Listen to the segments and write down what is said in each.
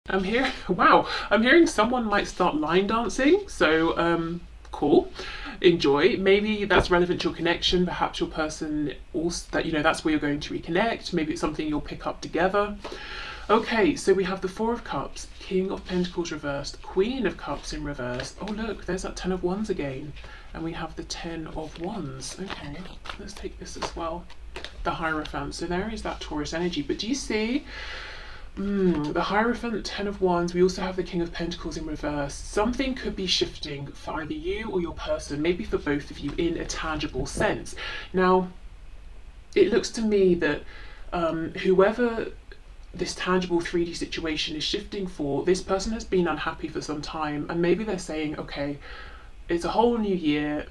I'm here. Wow, I'm hearing someone might start line dancing. So, cool. Enjoy. Maybe that's relevant to your connection. Perhaps your person also that that's where you're going to reconnect. Maybe it's something you'll pick up together. Okay, so we have the Four of Cups, King of Pentacles reversed, Queen of Cups in reverse. Oh look, there's that Ten of Wands again, and we have the Ten of Wands. Okay, let's take this as well. The Hierophant. So there is that Taurus energy. But do you see? The Hierophant, Ten of Wands, we also have the King of Pentacles in reverse. Something could be shifting for either you or your person, maybe for both of you in a tangible sense. Now, it looks to me that whoever this tangible 3D situation is shifting for, this person has been unhappy for some time, and maybe they're saying, okay, it's a whole new year.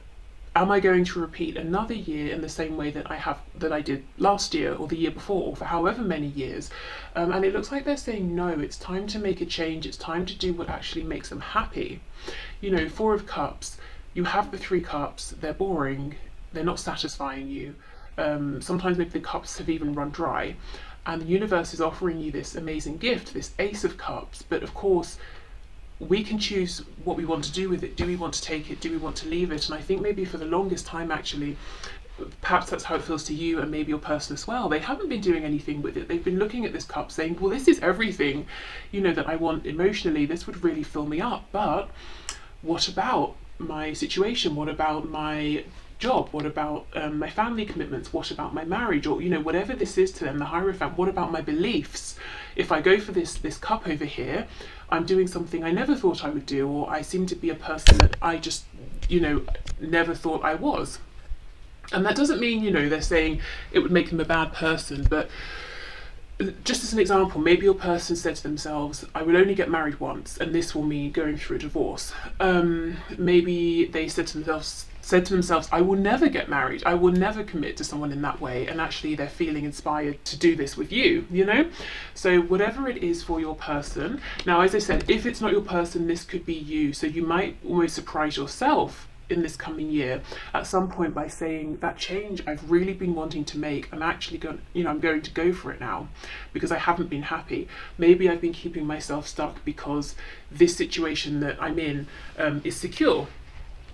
Am I going to repeat another year in the same way that I did last year or the year before or for however many years? And it looks like they're saying no, it's time to make a change. It's time to do what actually makes them happy. Four of Cups, you have the Three Cups, they're boring, they're not satisfying you. Sometimes maybe the cups have even run dry, and the universe is offering you this amazing gift, this Ace of Cups. But of course, we can choose what we want to do with it. Do we want to take it? Do we want to leave it? And I think maybe for the longest time, actually, perhaps that's how it feels to you and maybe your person as well. They haven't been doing anything with it. They've been looking at this cup saying, well, this is everything, that I want emotionally. This would really fill me up. But what about my situation? What about my job? What about my family commitments? What about my marriage? Or whatever this is to them, the Hierophant. What about my beliefs? If I go for this cup over here, I'm doing something I never thought I would do, or I seem to be a person that I just never thought I was. And that doesn't mean they're saying it would make them a bad person, but just as an example, maybe your person said to themselves, I will only get married once, and this will mean going through a divorce. Maybe they said to themselves, I will never get married. I will never commit to someone in that way. And actually they're feeling inspired to do this with you. So whatever it is for your person. Now, as I said, if it's not your person, this could be you. So you might almost surprise yourself in this coming year at some point by saying, that change I've really been wanting to make, I'm actually going, I'm going to go for it now because I haven't been happy. Maybe I've been keeping myself stuck because this situation that I'm in is secure.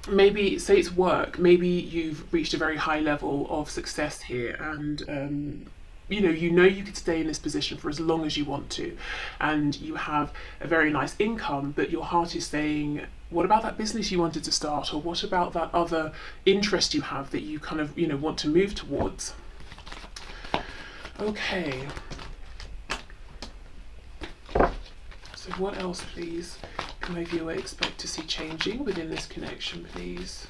Maybe say it's work. Maybe you've reached a very high level of success here, and you could stay in this position for as long as you want to, and you have a very nice income, but your heart is saying, what about that business you wanted to start, or what about that other interest you have that you kind of want to move towards? Okay, so what else, please, can my viewer expect to see changing within this connection, please,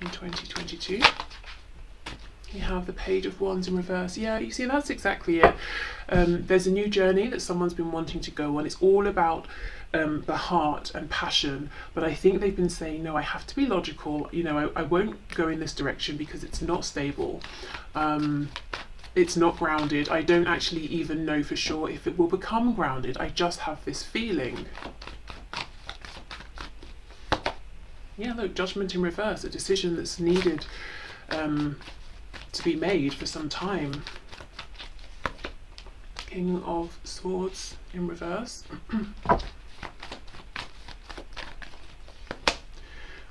in 2022? You have the Page of Wands in reverse. Yeah, you see, that's exactly it. There's a new journey that someone's been wanting to go on. It's all about the heart and passion, but I think they've been saying, no, I have to be logical. I won't go in this direction because it's not stable. It's not grounded. I don't actually even know for sure if it will become grounded. I just have this feeling. Yeah, look, Judgment in reverse, a decision that's needed to be made for some time. King of Swords in reverse.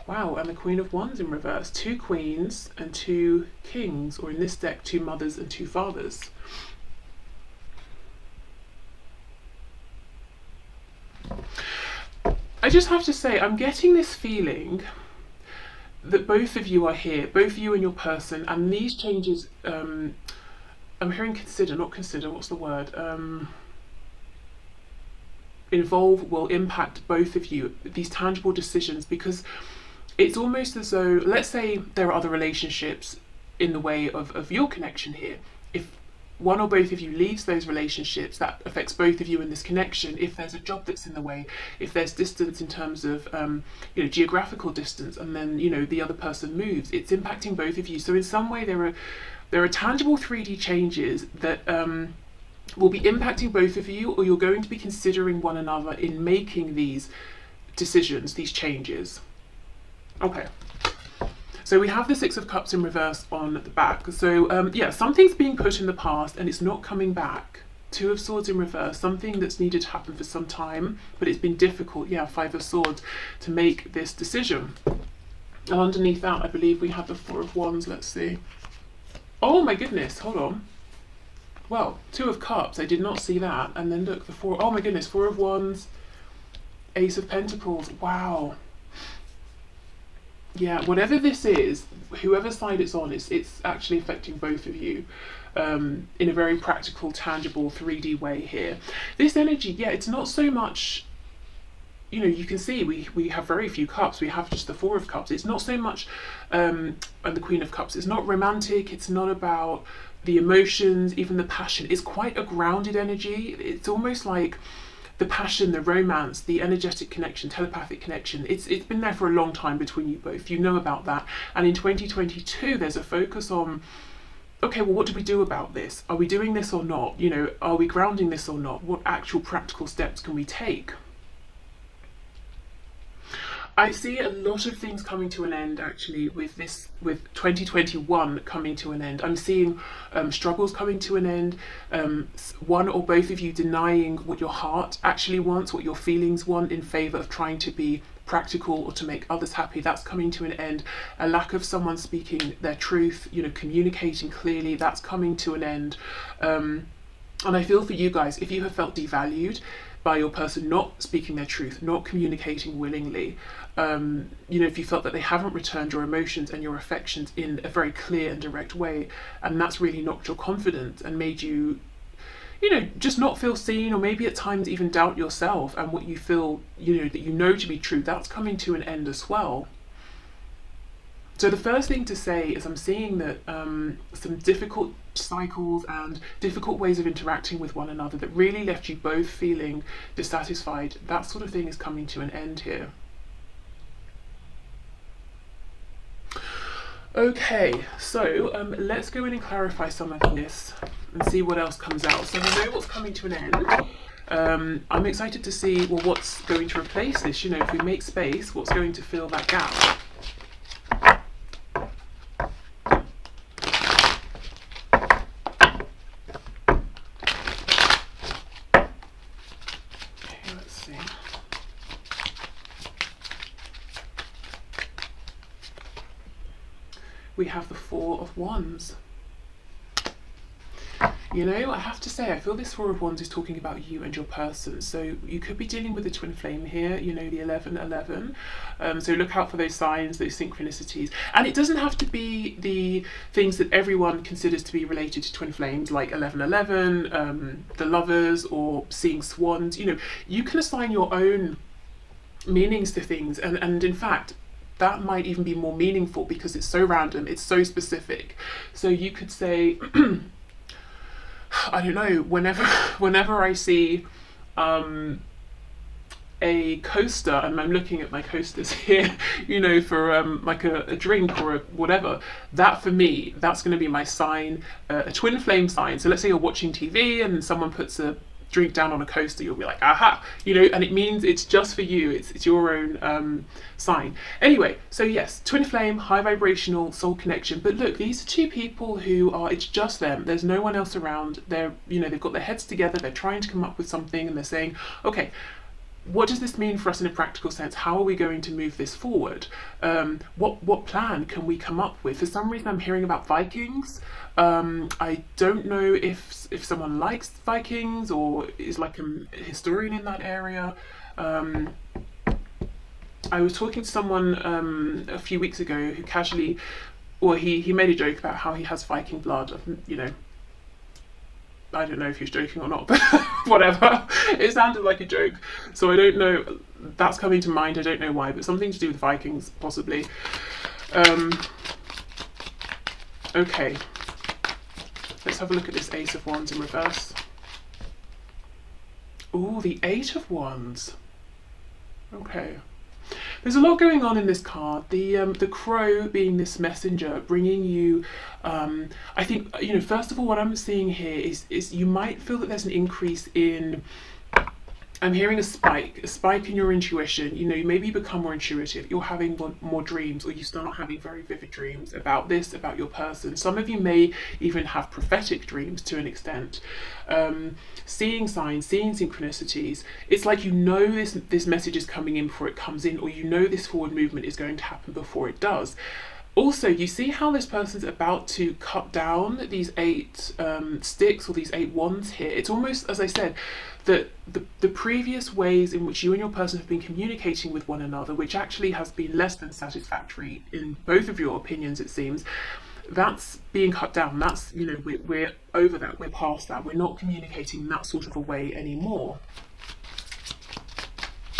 Wow, and the Queen of Wands in reverse. Two queens and two kings, or in this deck, two mothers and two fathers. I just have to say, I'm getting this feeling that both of you are here, both you and your person, and these changes, I'm hearing consider, not consider, what's the word? Involve, will impact both of you, these tangible decisions, because it's almost as though, let's say there are other relationships in the way of your connection here. If one or both of you leaves those relationships, that affects both of you in this connection. If there's a job that's in the way, if there's distance in terms of geographical distance, and then the other person moves, it's impacting both of you. So in some way there are tangible 3D changes that will be impacting both of you, or you're going to be considering one another in making these decisions, these changes. Okay. So we have the Six of Cups in reverse on the back. So yeah, something's being put in the past and it's not coming back. Two of Swords in reverse, something that's needed to happen for some time, but it's been difficult, yeah, Five of Swords, to make this decision. And underneath that, I believe we have the Four of Wands. Let's see. Oh my goodness, hold on. Well, Two of Cups, I did not see that. And then look, the Four, oh my goodness, Four of Wands, Ace of Pentacles, wow. Yeah, whatever this is, whoever side it's on, it's actually affecting both of you. In a very practical, tangible, 3D way here. This energy, yeah, it's not so much, you know, you can see we have very few cups. We have just the Four of Cups. It's not so much, and the Queen of Cups. It's not romantic. It's not about the emotions, even the passion. It's quite a grounded energy. It's almost like the passion, the romance, the energetic connection, telepathic connection. It's been there for a long time between you both. You know about that. And in 2022, there's a focus on, okay, well, what do we do about this? Are we doing this or not? You know, are we grounding this or not? What actual practical steps can we take? I see a lot of things coming to an end, actually, with 2021 coming to an end. I'm seeing struggles coming to an end, one or both of you denying what your heart actually wants, what your feelings want, in favour of trying to be practical or to make others happy. That's coming to an end. A lack of someone speaking their truth, you know, communicating clearly, that's coming to an end. And I feel for you guys, if you have felt devalued by your person not speaking their truth, not communicating willingly, you know, if you felt that they haven't returned your emotions and your affections in a very clear and direct way, and that's really knocked your confidence and made you, you know, just not feel seen, or maybe at times even doubt yourself and what you feel, you know, that you know to be true, that's coming to an end as well. So the first thing to say is I'm seeing that some difficult cycles and difficult ways of interacting with one another that really left you both feeling dissatisfied, that sort of thing is coming to an end here. Okay, so let's go in and clarify some of this and see what else comes out. So we know what's coming to an end. I'm excited to see, well, what's going to replace this. You know, if we make space, what's going to fill that gap? Okay, let's see. We have the Four of Wands. You know, I have to say, I feel this Four of Wands is talking about you and your person. So you could be dealing with a twin flame here, you know, the 11-11. So look out for those signs, those synchronicities. And it doesn't have to be the things that everyone considers to be related to twin flames, like 11-11, the lovers, or seeing swans. You know, you can assign your own meanings to things. And in fact, that might even be more meaningful because it's so random, it's so specific. So you could say, I don't know, whenever I see a coaster, and I'm looking at my coasters here, you know, for like a drink or a whatever, that for me, that's going to be my sign, a twin flame sign. So let's say you're watching TV and someone puts a drink down on a coaster, you'll be like, aha, you know, and it means it's just for you, it's your own sign. Anyway, so yes, twin flame, high vibrational soul connection. But look, these are two people who are, it's just them, there's no one else around. They're, you know, they've got their heads together, they're trying to come up with something, and they're saying, okay, what does this mean for us in a practical sense? How are we going to move this forward? What plan can we come up with? For some reason I'm hearing about Vikings. I don't know if someone likes Vikings or is like a historian in that area. I was talking to someone a few weeks ago who casually, well, he made a joke about how he has Viking blood. You know, I don't know if he was joking or not, but whatever. It sounded like a joke, so I don't know. That's coming to mind. I don't know why, but something to do with Vikings, possibly. Okay, let's have a look at this Ace of Wands in reverse. Ooh, the Eight of Wands. Okay. There's a lot going on in this card. The crow being this messenger, bringing you, I think, you know, first of all, what I'm seeing here is you might feel that there's an increase in I'm hearing a spike in your intuition. You know, you maybe become more intuitive. You're having more dreams, or you start having very vivid dreams about this, about your person. Some of you may even have prophetic dreams to an extent. Seeing signs, seeing synchronicities. It's like you know this message is coming in before it comes in, or you know this forward movement is going to happen before it does. Also, you see how this person's about to cut down these 8 sticks or these 8 wands here. It's almost, as I said, that the previous ways in which you and your person have been communicating with one another, which actually has been less than satisfactory in both of your opinions, it seems, that's being cut down. That's, you know, we're over that, we're past that. We're not communicating in that sort of a way anymore.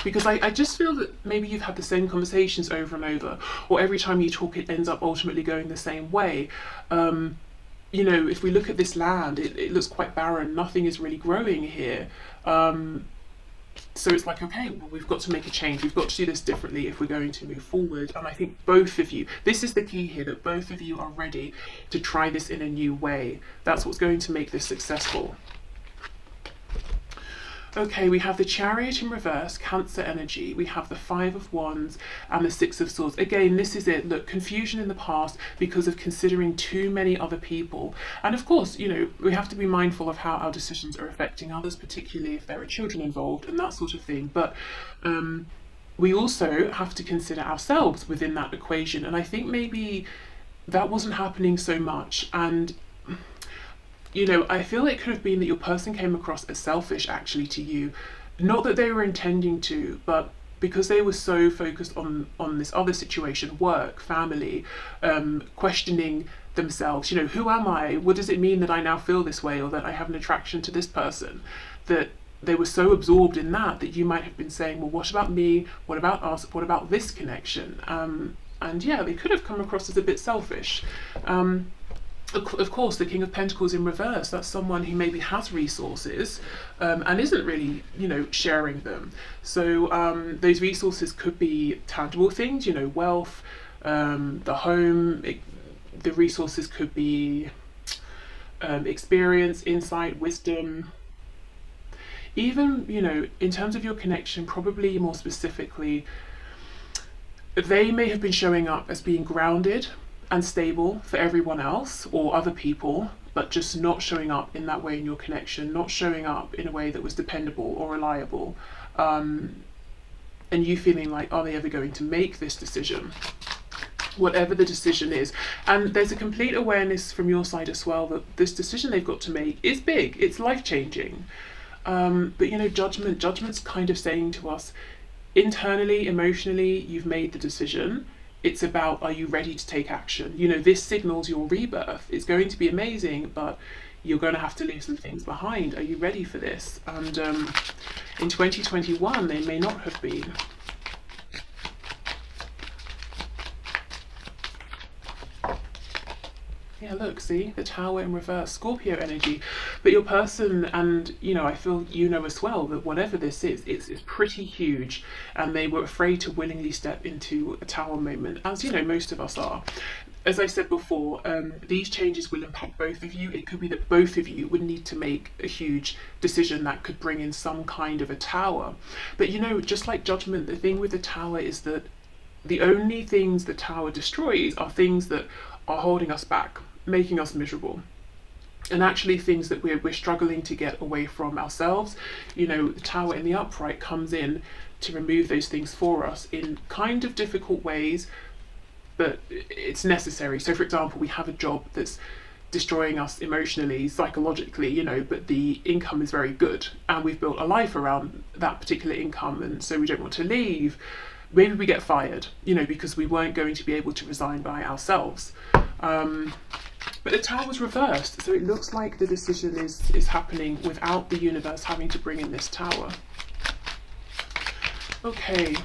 Because I just feel that maybe you've had the same conversations over and over, or every time you talk it ends up ultimately going the same way. You know, if we look at this land, it looks quite barren. Nothing is really growing here. So it's like, okay, well, we've got to make a change. We've got to do this differently if we're going to move forward. And I think both of you, this is the key here, that both of you are ready to try this in a new way. That's what's going to make this successful. Okay, we have the Chariot in reverse, Cancer energy. We have the 5 of Wands and the 6 of Swords. Again, this is it. Look, confusion in the past because of considering too many other people. And of course, you know, we have to be mindful of how our decisions are affecting others, particularly if there are children involved and that sort of thing. But we also have to consider ourselves within that equation. And I think maybe that wasn't happening so much. And you know, I feel it could have been that your person came across as selfish actually to you. Not that they were intending to, but because they were so focused on this other situation, work, family, questioning themselves, you know, who am I? What does it mean that I now feel this way, or that I have an attraction to this person? That they were so absorbed in that you might have been saying, well, what about me? What about us? What about this connection? And yeah, they could have come across as a bit selfish. Of course, the King of Pentacles in reverse, that's someone who maybe has resources and isn't really, you know, sharing them. So those resources could be tangible things, you know, wealth, the home. The resources could be experience, insight, wisdom. Even, you know, in terms of your connection, probably more specifically, they may have been showing up as being grounded and stable for everyone else or other people, but just not showing up in that way in your connection, not showing up in a way that was dependable or reliable, and you feeling like, are they ever going to make this decision? Whatever the decision is. And there's a complete awareness from your side as well that this decision they've got to make is big, it's life-changing. But you know, judgment's kind of saying to us, internally, emotionally, you've made the decision. It's about, are you ready to take action? You know, this signals your rebirth. It's going to be amazing, but you're going to have to leave some things behind. Are you ready for this? And in 2021, they may not have been. Yeah, look, see, the Tower in reverse, Scorpio energy. But your person, and you know, I feel you know as well that whatever this is, it's pretty huge, and they were afraid to willingly step into a Tower moment, as you know, most of us are. As I said before, these changes will impact both of you. It could be that both of you would need to make a huge decision that could bring in some kind of a Tower. But you know, just like Judgment, the thing with the Tower is that the only things the Tower destroys are things that are holding us back, making us miserable, and actually things that we're struggling to get away from ourselves. You know, the Tower in the upright comes in to remove those things for us in kind of difficult ways, but it's necessary. So for example, we have a job that's destroying us emotionally, psychologically, you know, but the income is very good and we've built a life around that particular income, and so we don't want to leave. Maybe we get fired, you know, because we weren't going to be able to resign by ourselves. But the Tower was reversed, so it looks like the decision is happening without the universe having to bring in this Tower. Okay,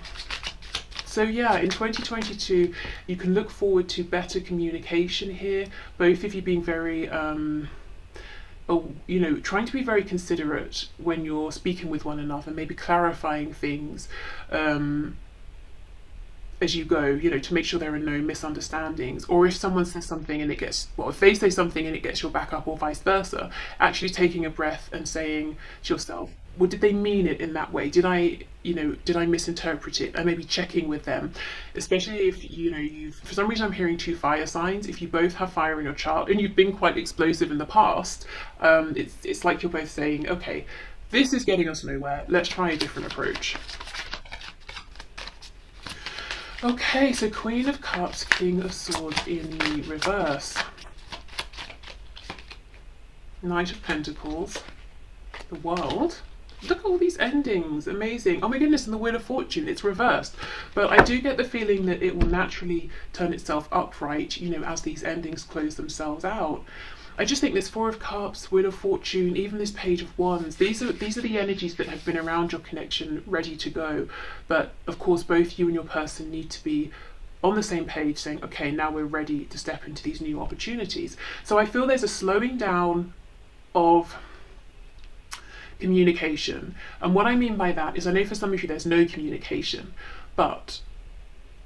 so yeah, in 2022, you can look forward to better communication here, both of you being very, you know, trying to be very considerate when you're speaking with one another, maybe clarifying things, as you go, you know, to make sure there are no misunderstandings. Or if someone says something and it gets, well, if they say something and it gets your back up, or vice versa, actually taking a breath and saying to yourself, well, did they mean it in that way? Did I, did I misinterpret it? And maybe checking with them, especially if, you've, for some reason I'm hearing two fire signs. If you both have fire in your chart and you've been quite explosive in the past, it's like you're both saying, okay, this is getting us nowhere. Let's try a different approach. Okay, so Queen of Cups, King of Swords in the reverse. Knight of Pentacles, the World. Look at all these endings, amazing. Oh my goodness, and the Wheel of Fortune, it's reversed. But I do get the feeling that it will naturally turn itself upright, as these endings close themselves out. I just think this Four of Cups, Wheel of Fortune, even this Page of Wands, these are the energies that have been around your connection, ready to go. But of course, both you and your person need to be on the same page, saying, okay, now we're ready to step into these new opportunities. So I feel there's a slowing down of communication. And what I mean by that is, I know for some of you there's no communication, but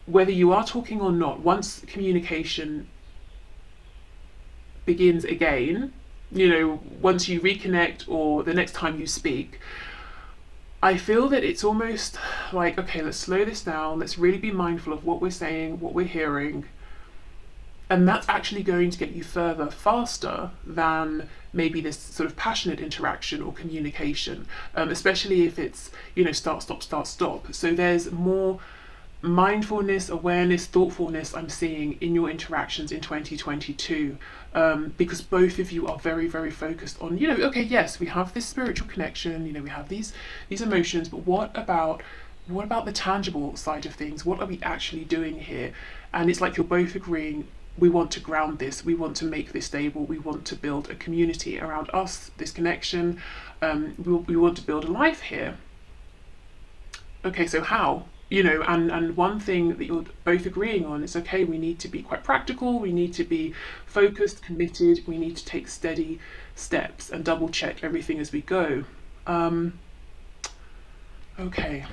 whether you are talking or not, once communication begins again, once you reconnect or the next time you speak, I feel that it's almost like, okay, let's slow this down, let's really be mindful of what we're saying, what we're hearing, and that's actually going to get you further faster than maybe this sort of passionate interaction or communication, especially if it's, start, stop, start, stop. So there's more mindfulness, awareness, thoughtfulness I'm seeing in your interactions in 2022, because both of you are very, very focused on, okay, yes, we have this spiritual connection, we have these emotions, but what about the tangible side of things? What are we actually doing here? And it's like you're both agreeing, we want to ground this, we want to make this stable, we want to build a community around us, this connection, we want to build a life here. Okay, so how? And one thing that you're both agreeing on is, okay, we need to be quite practical, we need to be focused, committed, we need to take steady steps and double check everything as we go. Okay.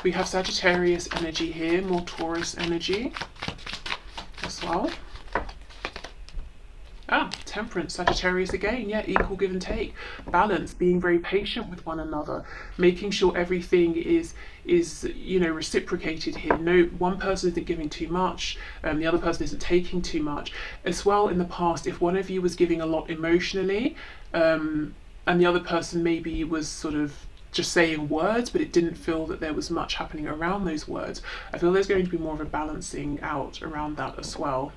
We have Sagittarius energy here, more Taurus energy as well. Temperance, Sagittarius again, yeah, equal give and take, balance, being very patient with one another, making sure everything is reciprocated here. No, one person isn't giving too much, the other person isn't taking too much. As well, in the past, if one of you was giving a lot emotionally, and the other person maybe was sort of just saying words, but it didn't feel that there was much happening around those words, I feel there's going to be more of a balancing out around that as well.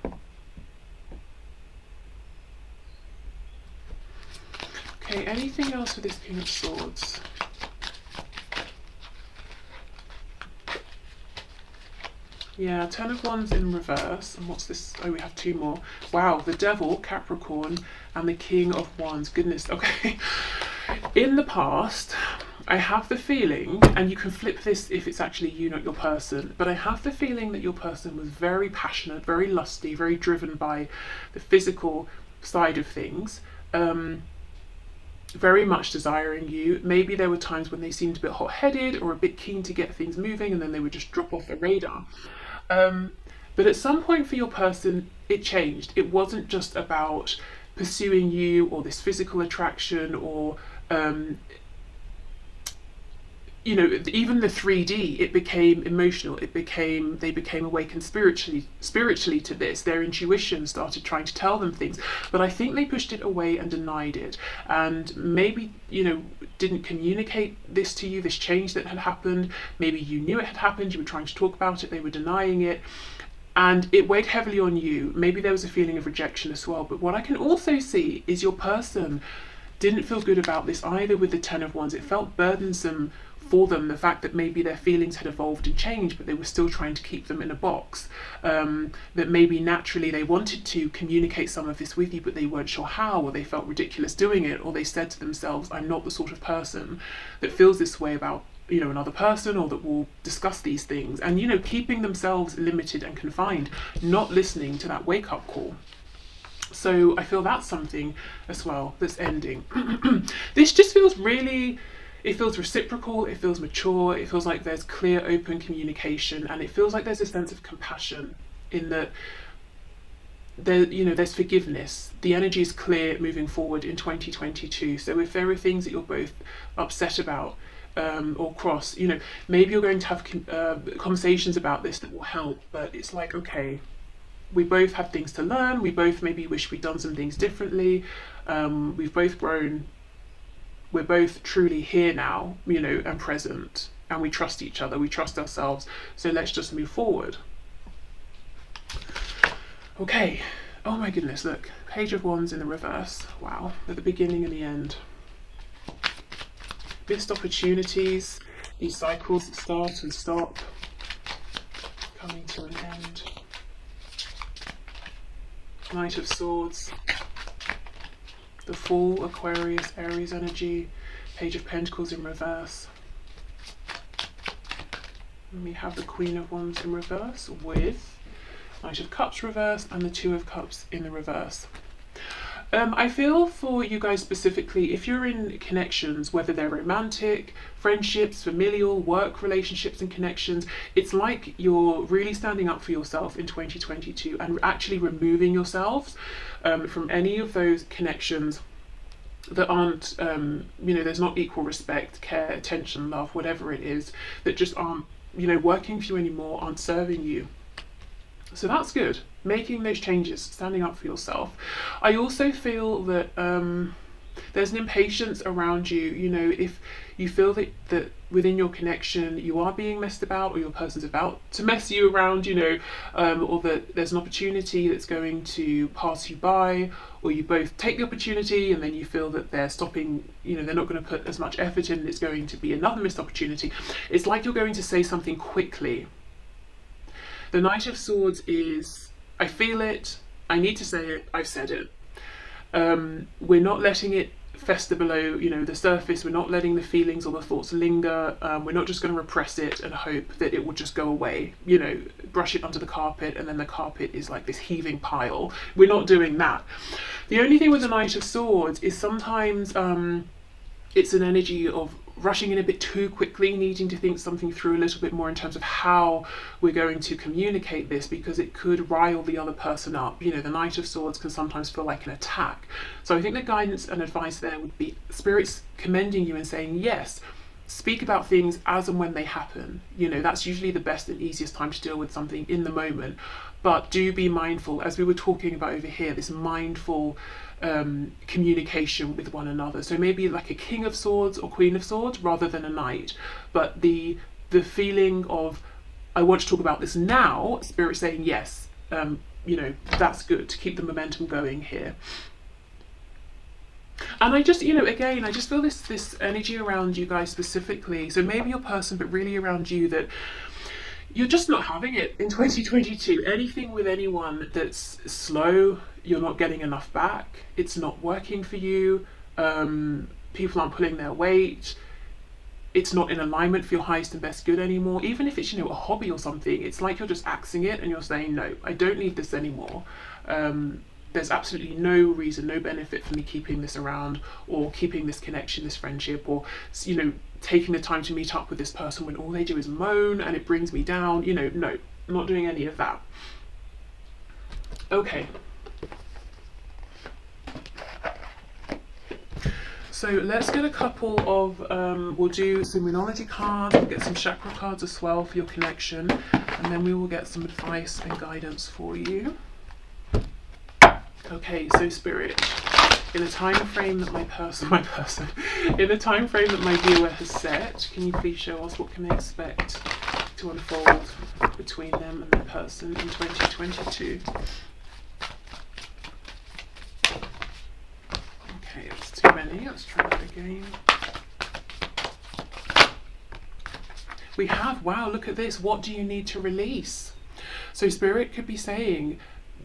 Okay, anything else with this King of Swords? Yeah, Ten of Wands in reverse. And what's this? Oh, we have two more. Wow, the Devil, Capricorn, and the King of Wands. Goodness, okay. In the past, I have the feeling, and you can flip this if it's actually you, not your person, but I have the feeling that your person was very passionate, very lusty, very driven by the physical side of things. Very much desiring you. Maybe there were times when they seemed a bit hot-headed or a bit keen to get things moving, and then they would just drop off the radar. But at some point for your person, it changed. It wasn't just about pursuing you or this physical attraction or even the 3D, it became emotional. They became awakened spiritually to this. Their intuition started trying to tell them things, but I think they pushed it away and denied it, and maybe didn't communicate this to you, this change that had happened. Maybe you knew it had happened, you were trying to talk about it, they were denying it, and it weighed heavily on you. Maybe there was a feeling of rejection as well. But what I can also see is your person didn't feel good about this either with the Ten of Wands. It felt burdensome for them, the fact that maybe their feelings had evolved and changed, but they were still trying to keep them in a box. That maybe naturally they wanted to communicate some of this with you, but they weren't sure how, or they felt ridiculous doing it, or they said to themselves, I'm not the sort of person that feels this way about another person, or that will discuss these things, and keeping themselves limited and confined, not listening to that wake-up call. So I feel that's something as well that's ending. This just feels really, it feels reciprocal, it feels mature, it feels like there's clear, open communication, and it feels like there's a sense of compassion in that there, you know, there's forgiveness. The energy is clear moving forward in 2022. So if there are things that you're both upset about, or cross, you know, maybe you're going to have conversations about this that will help. But it's like, okay, we both have things to learn. We both maybe wish we'd done some things differently. We've both grown. We're both truly here now, you know, and present. And we trust each other. We trust ourselves. So let's just move forward. Okay. Oh my goodness, look. Page of Wands in the reverse. Wow. At the beginning and the end. Missed opportunities. These cycles that start and stop. Coming to an end. Knight of Swords. The Fool, Aquarius, Aries energy. Page of Pentacles in reverse. And we have the Queen of Wands in reverse with Knight of Cups reverse and the Two of Cups in the reverse. I feel for you guys specifically, if you're in connections, whether they're romantic, friendships, familial, work relationships and connections, it's like you're really standing up for yourself in 2022 and actually removing yourselves from any of those connections that aren't, you know, there's not equal respect, care, attention, love, whatever it is, that just aren't, you know, working for you anymore, aren't serving you. So that's good. Making those changes, standing up for yourself. I also feel that there's an impatience around you. You know, if you feel that within your connection you are being messed about, or your person's about to mess you around, you know, or that there's an opportunity that's going to pass you by, or you both take the opportunity and then you feel that they're stopping, you know, they're not going to put as much effort in, it's going to be another missed opportunity. It's like you're going to say something quickly. The Knight of Swords is, I feel it, I need to say it, I've said it. We're not letting it fester below, you know, the surface. We're not letting the feelings or the thoughts linger. We're not just going to repress it and hope that it will just go away, you know, brush it under the carpet and then the carpet is like this heaving pile. We're not doing that. The only thing with the Knight of Swords is sometimes it's an energy of rushing in a bit too quickly, needing to think something through a little bit more in terms of how we're going to communicate this, because it could rile the other person up. You know, the Knight of Swords can sometimes feel like an attack. So I think the guidance and advice there would be spirits commending you and saying, yes, speak about things as and when they happen. You know, that's usually the best and easiest time to deal with something in the moment. But do be mindful, as we were talking about over here, this mindful communication with one another. So maybe like a King of Swords or Queen of Swords rather than a Knight. But the feeling of, I want to talk about this now, Spirit saying yes, you know, that's good to keep the momentum going here. And I just, you know, again, I just feel this energy around you guys specifically. So maybe your person, but really around you, that you're just not having it in 2022. Anything with anyone that's slow, you're not getting enough back. It's not working for you. People aren't pulling their weight. It's not in alignment for your highest and best good anymore. Even if it's, you know, a hobby or something, it's like you're just axing it and you're saying, no, I don't need this anymore. There's absolutely no reason, no benefit for me keeping this around, or keeping this connection, this friendship, or, you know, taking the time to meet up with this person when all they do is moan and it brings me down. You know, no, I'm not doing any of that. Okay. So let's get a couple of, we'll do some Moonology cards, we'll get some chakra cards as well for your connection, and then we will get some advice and guidance for you. Okay, so Spirit, in the time frame that in the time frame that my viewer has set, can you please show us what can they expect to unfold between them and their person in 2022? Okay, it's too many. Let's try that again. We have, wow, look at this. What do you need to release? So Spirit could be saying,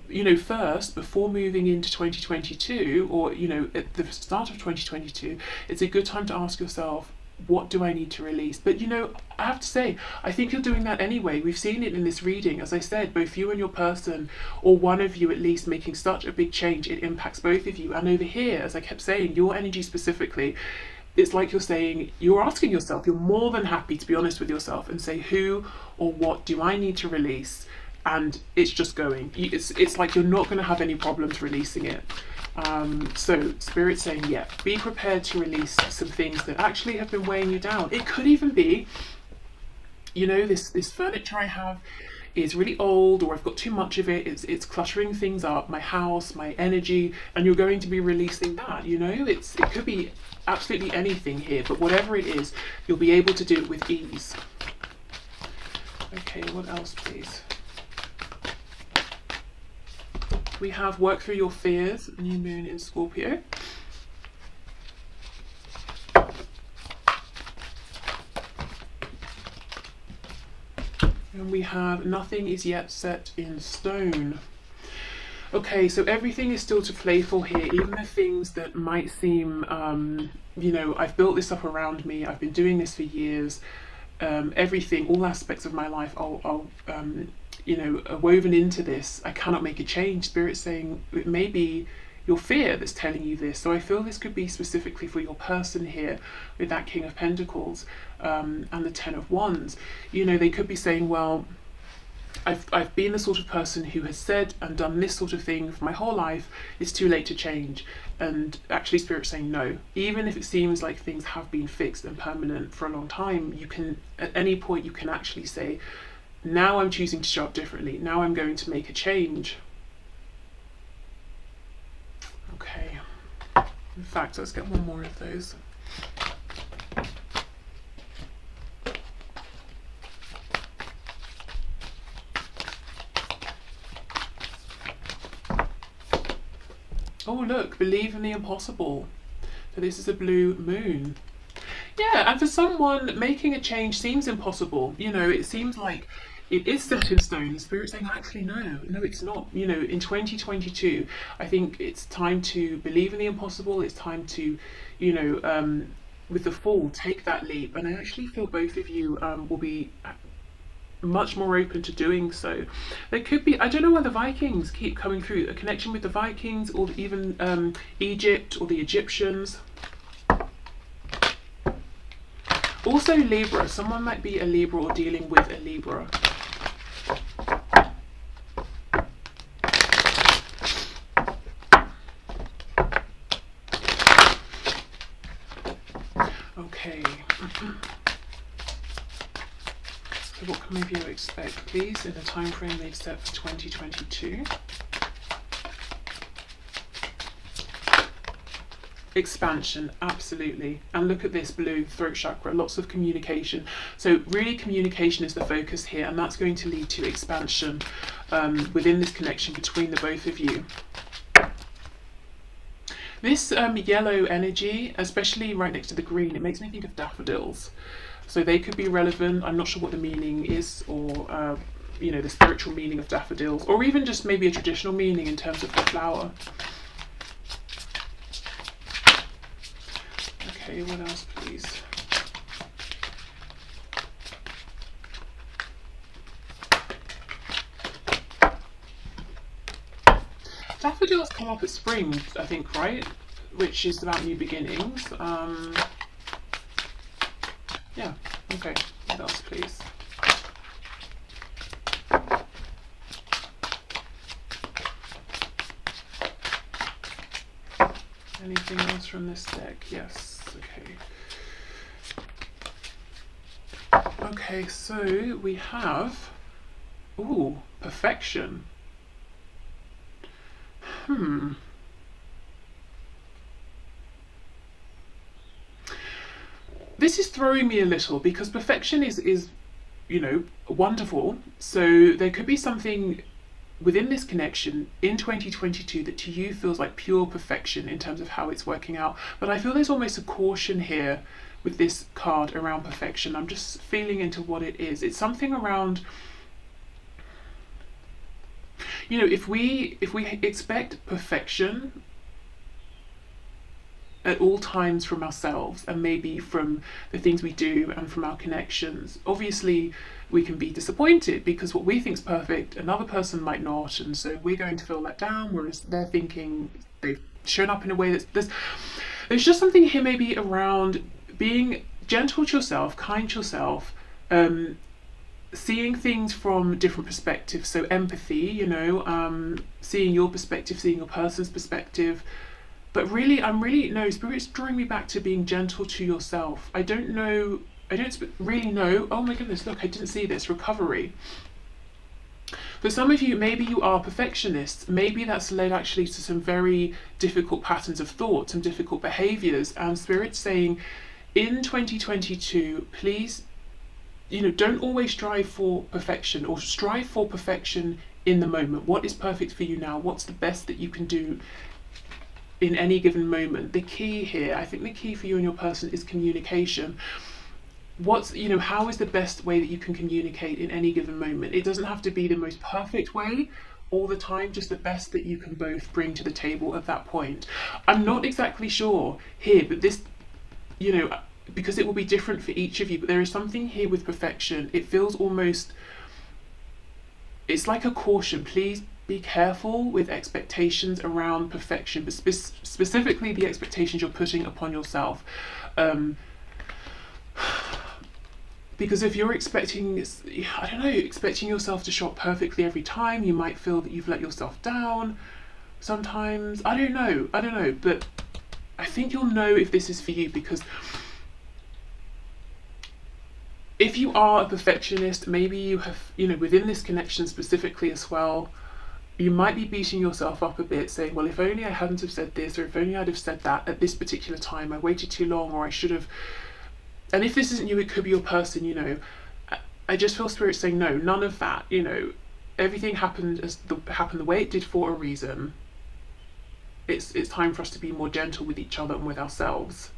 you know, first, before moving into 2022, or, you know, at the start of 2022, it's a good time to ask yourself, what do I need to release? But, you know, I have to say, I think you're doing that anyway. We've seen it in this reading. As I said, both you and your person, or one of you at least, making such a big change, it impacts both of you. And over here, as I kept saying, your energy specifically, it's like you're saying, you're asking yourself, you're more than happy to be honest with yourself and say, who or what do I need to release? and it's just going. It's like you're not going to have any problems releasing it. So Spirit's saying, yeah, be prepared to release some things that actually have been weighing you down. It could even be, you know, this furniture I have is really old, or I've got too much of it, it's cluttering things up, my house, my energy, and you're going to be releasing that, you know. It could be absolutely anything here, but whatever it is, you'll be able to do it with ease. Okay, what else, please? We have work through your fears, new moon in Scorpio. And we have nothing is yet set in stone. Okay, so everything is still to play for here, even the things that might seem, you know, I've built this up around me, I've been doing this for years, everything, all aspects of my life you know, are woven into this. I cannot make a change. Spirit's saying it may be your fear that's telling you this. So I feel this could be specifically for your person here with that King of Pentacles and the Ten of Wands. You know, they could be saying, well, I've been the sort of person who has said and done this sort of thing for my whole life. It's too late to change. And actually Spirit's saying no. Even if it seems like things have been fixed and permanent for a long time, you can, at any point, you can actually say, now I'm choosing to show up differently. Now I'm going to make a change. Okay. In fact, let's get one more of those. Oh look, believe in the impossible. So this is a blue moon. Yeah, and for someone, making a change seems impossible. You know, it seems like it is set in stone. The Spirit's saying, actually, no, it's not. You know, in 2022, I think it's time to believe in the impossible. It's time to, you know, with the Fool, take that leap. And I actually feel both of you will be much more open to doing so. There could be, I don't know why the Vikings keep coming through, a connection with the Vikings, or even Egypt or the Egyptians. Also Libra, someone might be a Libra or dealing with a Libra. Okay. So what can maybe you expect, please, in the time frame they've set for 2022? Expansion, absolutely. And look at this blue throat chakra, lots of communication. So really communication is the focus here, and that's going to lead to expansion within this connection between the both of you. This yellow energy, especially right next to the green, it makes me think of daffodils. So they could be relevant. I'm not sure what the meaning is, or you know, the spiritual meaning of daffodils, or even just maybe a traditional meaning in terms of the flower. Okay, what else, please? Daffodils come up at spring, I think, right? Which is about new beginnings. Yeah, okay. What else, please? Anything else from this deck? Yes, okay. Okay, so we have, ooh, perfection. This is throwing me a little, because perfection is, you know, wonderful. So there could be something within this connection in 2022 that to you feels like pure perfection in terms of how it's working out. But I feel there's almost a caution here with this card around perfection. I'm just feeling into what it is. It's something around, you know, if we expect perfection at all times from ourselves, and maybe from the things we do and from our connections, obviously we can be disappointed, because what we think is perfect, another person might not, and so we're going to feel let down, whereas they're thinking they've shown up in a way that's there's just something here maybe around being gentle to yourself, kind to yourself, seeing things from different perspectives, so empathy, you know, seeing your perspective, seeing your person's perspective. But really, no, Spirit's drawing me back to being gentle to yourself. I don't really know. Oh my goodness, look, I didn't see this. Recovery. For some of you, maybe you are perfectionists. Maybe that's led actually to some very difficult patterns of thought, some difficult behaviors. And Spirit's saying, in 2022, please, you know, don't always strive for perfection, or strive for perfection in the moment. What is perfect for you now? What's the best that you can do in any given moment? The key here, I think the key for you and your person is communication. You know, how is the best way that you can communicate in any given moment? It doesn't have to be the most perfect way all the time, just the best that you can both bring to the table at that point. I'm not exactly sure here, but this, you know, because it will be different for each of you, but there is something here with perfection. It feels almost, it's like a caution. Please be careful with expectations around perfection, but specifically the expectations you're putting upon yourself. Because if you're expecting, I don't know, expecting yourself to shop perfectly every time, you might feel that you've let yourself down sometimes. I don't know, but I think you'll know if this is for you, because if you are a perfectionist, maybe you have, you know, within this connection specifically as well, you might be beating yourself up a bit, saying, well, if only I hadn't have said this, or if only I'd have said that at this particular time, I waited too long, or I should have. And if this isn't you, it could be your person, you know. I just feel Spirit saying, no, none of that, you know. Everything happened the way it did for a reason. It's time for us to be more gentle with each other and with ourselves.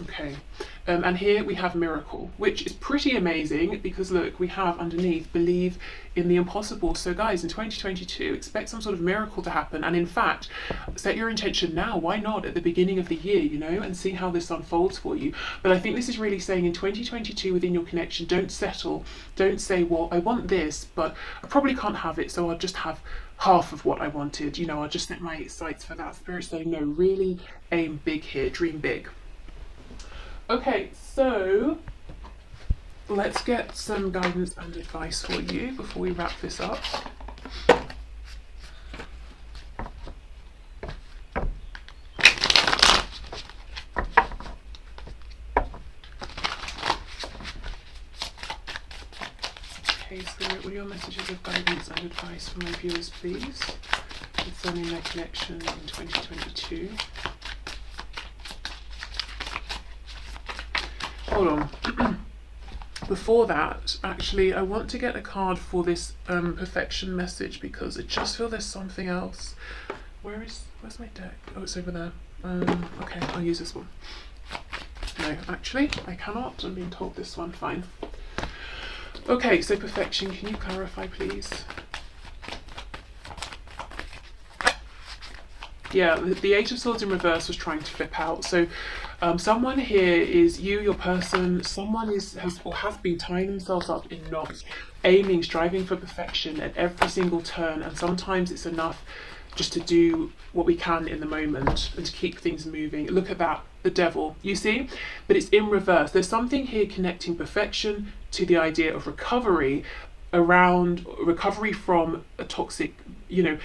Okay, and here we have miracle, which is pretty amazing, because look, we have underneath believe in the impossible. So guys, in 2022, expect some sort of miracle to happen, and in fact, set your intention now. Why not at the beginning of the year, you know, and see how this unfolds for you. But I think this is really saying in 2022 within your connection, don't settle. Don't say, well, I want this, but I probably can't have it, so I'll just have half of what I wanted, you know, I'll just set my sights for that. Spirit saying, no, really aim big here, dream big. Okay, so let's get some guidance and advice for you before we wrap this up. Okay, Spirit, will your messages of guidance and advice for my viewers, please, concerning their connection in 2022? Hold on. Before that, actually, I want to get a card for this perfection message, because I just feel there's something else. Where's my deck? Oh, it's over there. Okay, I'll use this one. No, actually, I cannot. I'm being told this one. Fine. Okay, so perfection. Can you clarify, please? Yeah, the Eight of Swords in reverse was trying to flip out. So someone here is you, your person. Someone has been tying themselves up in knots, aiming, striving for perfection at every single turn. And sometimes it's enough just to do what we can in the moment and to keep things moving. Look at that, the devil, you see? But it's in reverse. There's something here connecting perfection to the idea of recovery, around recovery from a toxic, you know,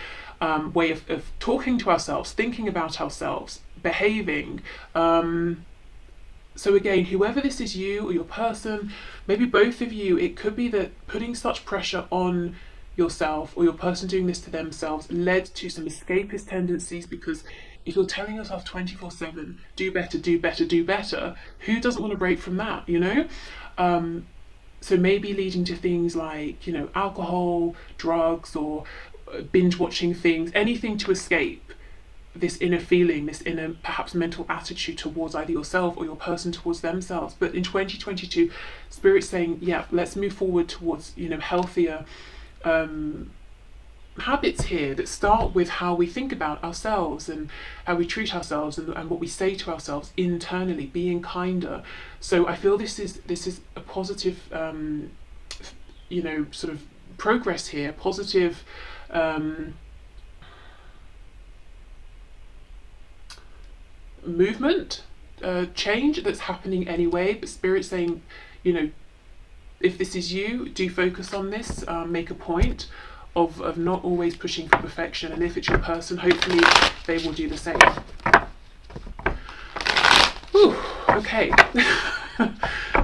way of talking to ourselves, thinking about ourselves, behaving. So again, whoever this is, you or your person, maybe both of you, it could be that putting such pressure on yourself or your person doing this to themselves led to some escapist tendencies, because if you're telling yourself 24/7, do better, do better, do better, who doesn't want to break from that, you know? So maybe leading to things like, you know, alcohol, drugs, or binge watching things, anything to escape this inner feeling, this inner perhaps mental attitude towards either yourself or your person towards themselves. But in 2022, Spirit's saying, yeah, let's move forward towards, you know, healthier habits here that start with how we think about ourselves and how we treat ourselves, and what we say to ourselves internally, being kinder. So I feel this is a positive, you know, sort of progress here, positive movement, change that's happening anyway, but Spirit's saying, you know, if this is you, do focus on this, make a point of not always pushing for perfection, and if it's your person, hopefully they will do the same. Whew, okay.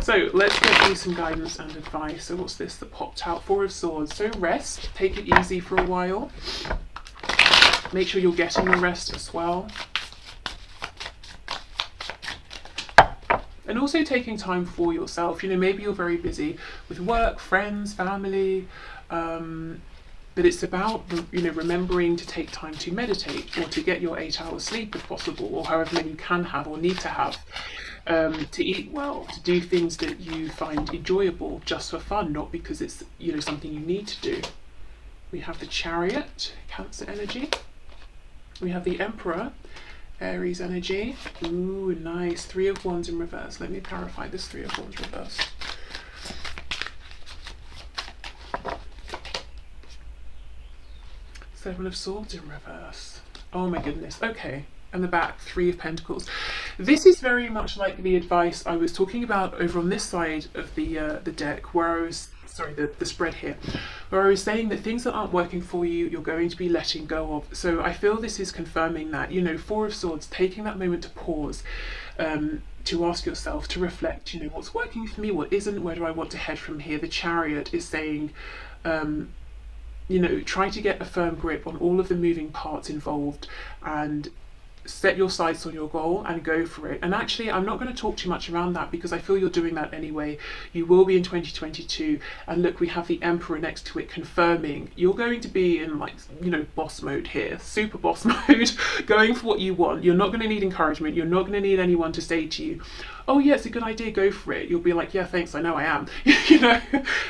So let's get you some guidance and advice. So what's this that popped out? Four of Swords. So rest, take it easy for a while. Make sure you're getting your rest as well. And also taking time for yourself. You know, maybe you're very busy with work, friends, family, but it's about, you know, remembering to take time to meditate, or to get your 8 hours sleep if possible, or however many you can have or need to have, to eat well, to do things that you find enjoyable just for fun, not because it's, you know, something you need to do. We have the Chariot, Cancer energy. We have the Emperor, Aries energy. Ooh, nice. Three of Wands in reverse. Let me clarify this Three of Wands reverse. Seven of Swords in reverse. Oh my goodness. Okay. And the back, Three of Pentacles. This is very much like the advice I was talking about over on this side of the deck, where I was, sorry, the spread here, where I was saying that things that aren't working for you, you're going to be letting go of. So I feel this is confirming that, you know, Four of Swords, taking that moment to pause, to ask yourself, to reflect, you know, what's working for me, what isn't, where do I want to head from here. The Chariot is saying, you know, try to get a firm grip on all of the moving parts involved and set your sights on your goal and go for it. And actually, I'm not going to talk too much around that because I feel you're doing that anyway. You will be in 2022, and look, we have the Emperor next to it confirming you're going to be in, like, you know, boss mode here, super boss mode, going for what you want. You're not going to need encouragement. You're not going to need anyone to say to you, oh yeah, it's a good idea, go for it. You'll be like, yeah, thanks, I know I am. You know,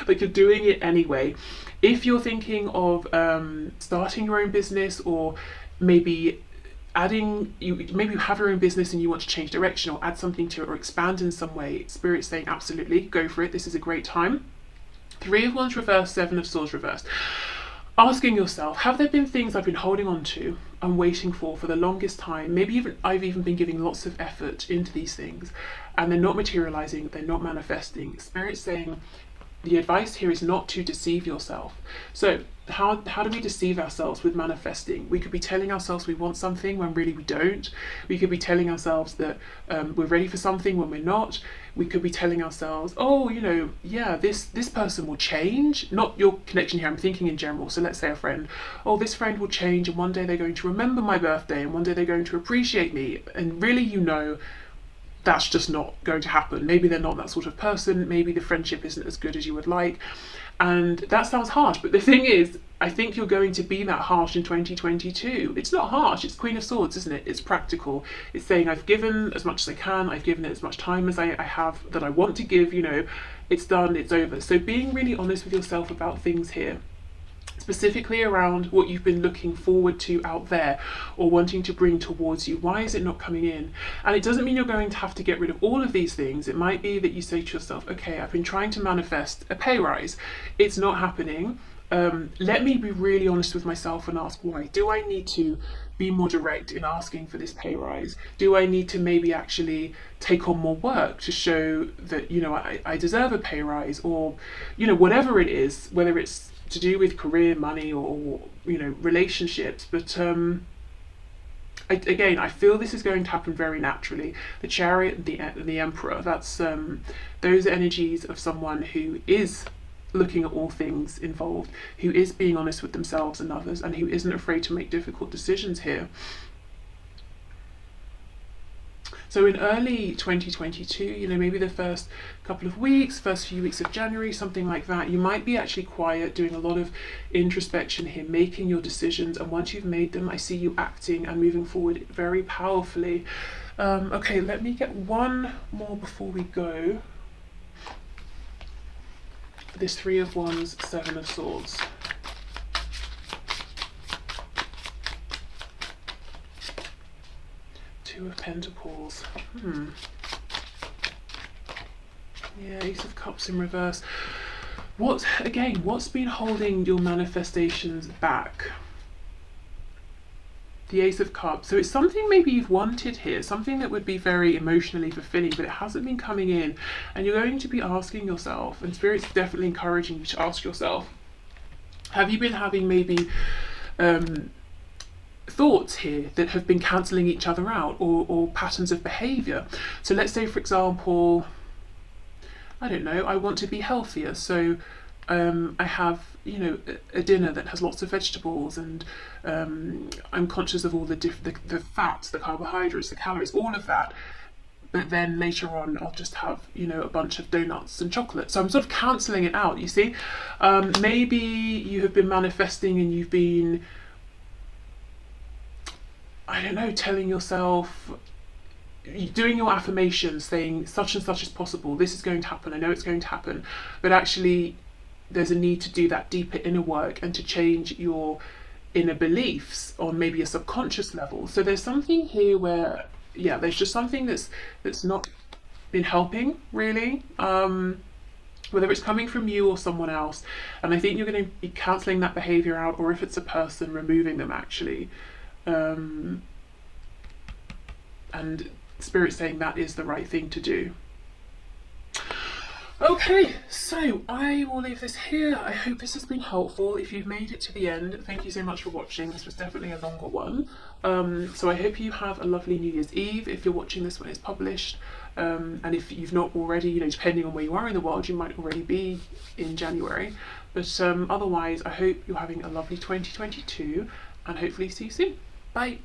like, you're doing it anyway. If you're thinking of starting your own business, or maybe maybe you have your own business and you want to change direction or add something to it or expand in some way, Spirit's saying absolutely go for it. This is a great time. Three of Wands reversed, Seven of Swords reversed. Asking yourself, have there been things I've been holding on to and waiting for the longest time? Maybe I've even been giving lots of effort into these things and they're not materializing, they're not manifesting. Spirit's saying the advice here is not to deceive yourself. So how do we deceive ourselves with manifesting? We could be telling ourselves we want something when really we don't. We could be telling ourselves that we're ready for something when we're not. We could be telling ourselves, oh, you know, yeah, this person will change. Not your connection here, I'm thinking in general. So let's say a friend, oh, this friend will change and one day they're going to remember my birthday and one day they're going to appreciate me. And really, you know, that's just not going to happen. Maybe they're not that sort of person. Maybe the friendship isn't as good as you would like. And that sounds harsh, but the thing is, I think you're going to be that harsh in 2022. It's not harsh, it's Queen of Swords, isn't it? It's practical. It's saying I've given as much as I can, I've given it as much time as I have that I want to give, you know, it's done, it's over. So being really honest with yourself about things here, specifically around what you've been looking forward to out there or wanting to bring towards you. Why is it not coming in? And it doesn't mean you're going to have to get rid of all of these things. It might be that you say to yourself, okay, I've been trying to manifest a pay rise. It's not happening. Let me be really honest with myself and ask why. Do I need to be more direct in asking for this pay rise? Do I need to maybe actually take on more work to show that, you know, I deserve a pay rise, or, you know, whatever it is, whether it's to do with career, money, or, you know, relationships. But again, I feel this is going to happen very naturally. The Chariot and the Emperor, that's those energies of someone who is looking at all things involved, who is being honest with themselves and others, and who isn't afraid to make difficult decisions here. So in early 2022, you know, maybe the first couple of weeks, first few weeks of January, something like that, you might be actually quiet, doing a lot of introspection here, making your decisions. And once you've made them, I see you acting and moving forward very powerfully. Okay, let me get one more before we go. This Three of Wands, Seven of Swords. Two of Pentacles. Yeah, Ace of Cups in reverse. What's been holding your manifestations back? The Ace of Cups. So it's something maybe you've wanted here, something that would be very emotionally fulfilling, but it hasn't been coming in. And you're going to be asking yourself, and Spirit's definitely encouraging you to ask yourself, have you been having maybe thoughts here that have been cancelling each other out, or patterns of behaviour? So let's say, for example, I don't know, I want to be healthier, so I have, you know, a dinner that has lots of vegetables, and I'm conscious of all the fats, the carbohydrates, the calories, all of that. But then later on, I'll just have, you know, a bunch of donuts and chocolate. So I'm sort of cancelling it out, you see. Maybe you have been manifesting and you've been, I don't know, telling yourself, doing your affirmations, saying such and such is possible, this is going to happen, I know it's going to happen. But actually, there's a need to do that deeper inner work and to change your inner beliefs on maybe a subconscious level. So there's something here where, yeah, there's just something that's not been helping really, whether it's coming from you or someone else. And I think you're going to be cancelling that behaviour out, or if it's a person, removing them actually. And Spirit saying that is the right thing to do. Okay, so I will leave this here. I hope this has been helpful. If you've made it to the end, thank you so much for watching. This was definitely a longer one. So I hope you have a lovely New Year's Eve if you're watching this when it's published. And if you've not already, you know, depending on where you are in the world, you might already be in January. But otherwise, I hope you're having a lovely 2022, and hopefully see you soon. Bye.